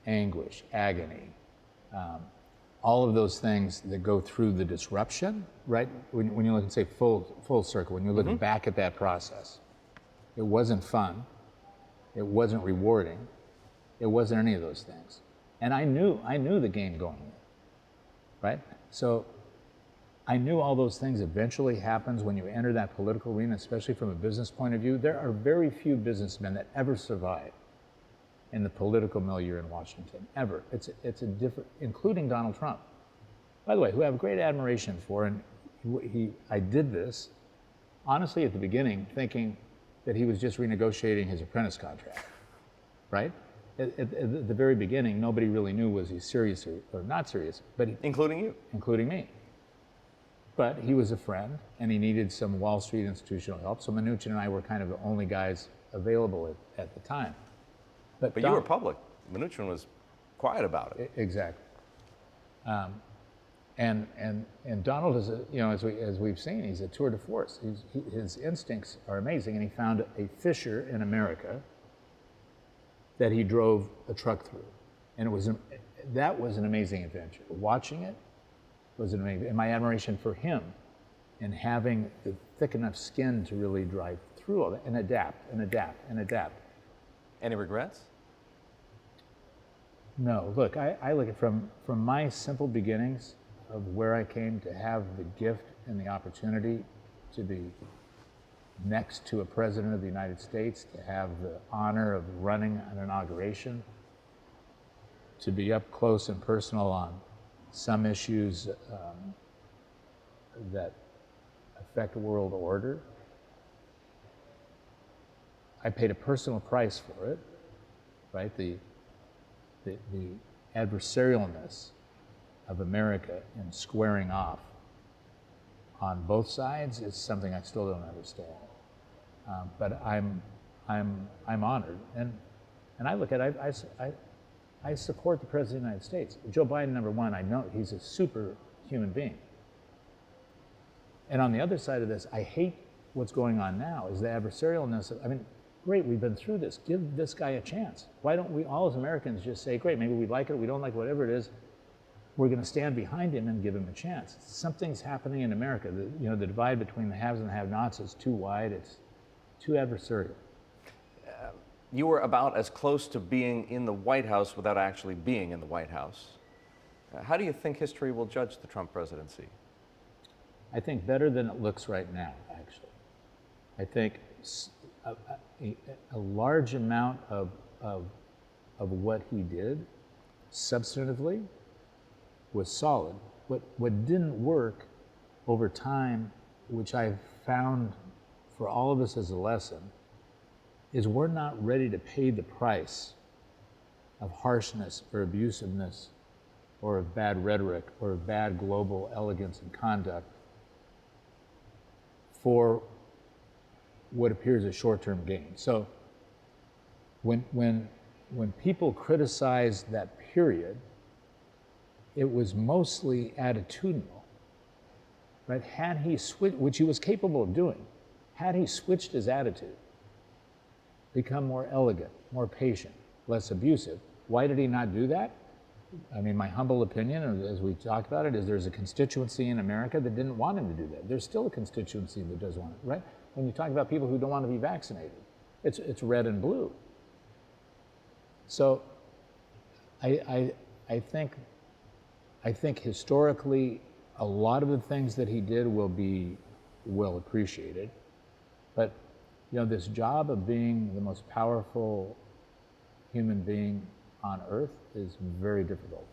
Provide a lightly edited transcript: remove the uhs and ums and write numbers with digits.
anguish, agony, all of those things that go through the disruption, right? When you look and say full circle, when you look back at that process, it wasn't fun, it wasn't rewarding, it wasn't any of those things. And I knew the game going in, right? So I knew all those things eventually happens when you enter that political arena, especially from a business point of view. There are very few businessmen that ever survive in the political milieu in Washington, ever. It's a different, including Donald Trump, by the way, who I have great admiration for. And I did this, honestly, at the beginning, thinking that he was just renegotiating his apprentice contract, right? At the very beginning, nobody really knew was he serious or not serious, but including you, including me. But he was a friend, and he needed some Wall Street institutional help. So Mnuchin and I were kind of the only guys available at the time. But you were public. Mnuchin was quiet about it. Exactly. And Donald is, as we've seen, he's a tour de force. His instincts are amazing, and he found a fissure in America that he drove a truck through, and that was an amazing adventure. Watching it was amazing, and my admiration for him, and having the thick enough skin to really drive through all that and adapt and adapt and adapt. Any regrets? No. Look, I look at from my simple beginnings of where I came to have the gift and the opportunity to be next to a president of the United States, to have the honor of running an inauguration, to be up close and personal on some issues that affect world order. I paid a personal price for it, right? The adversarialness of America in squaring off on both sides is something I still don't understand. But I'm honored, and I look at it, I support the President of the United States. Joe Biden, number one, I know he's a super human being. And on the other side of this, I hate what's going on now, is the adversarialness of, great, we've been through this. Give this guy a chance. Why don't we all as Americans just say, great, maybe we like it, we don't like it, whatever it is, we're going to stand behind him and give him a chance. Something's happening in America. The divide between the haves and the have-nots is too wide. It's too adversarial. You were about as close to being in the White House without actually being in the White House. How do you think history will judge the Trump presidency? I think better than it looks right now, actually. I think a large amount of what he did substantively was solid. What didn't work over time, which I've found for all of us as a lesson, is we're not ready to pay the price of harshness or abusiveness or of bad rhetoric or of bad global elegance and conduct for what appears a short-term gain. So when people criticize that period, it was mostly attitudinal, right? Had he switched, which he was capable of doing, had he switched his attitude, become more elegant, more patient, less abusive, why did he not do that? My humble opinion, as we talked about it, is there's a constituency in America that didn't want him to do that. There's still a constituency that does want it, right? When you talk about people who don't want to be vaccinated, it's red and blue. So I think historically, a lot of the things that he did will be well appreciated, but this job of being the most powerful human being on earth is very difficult.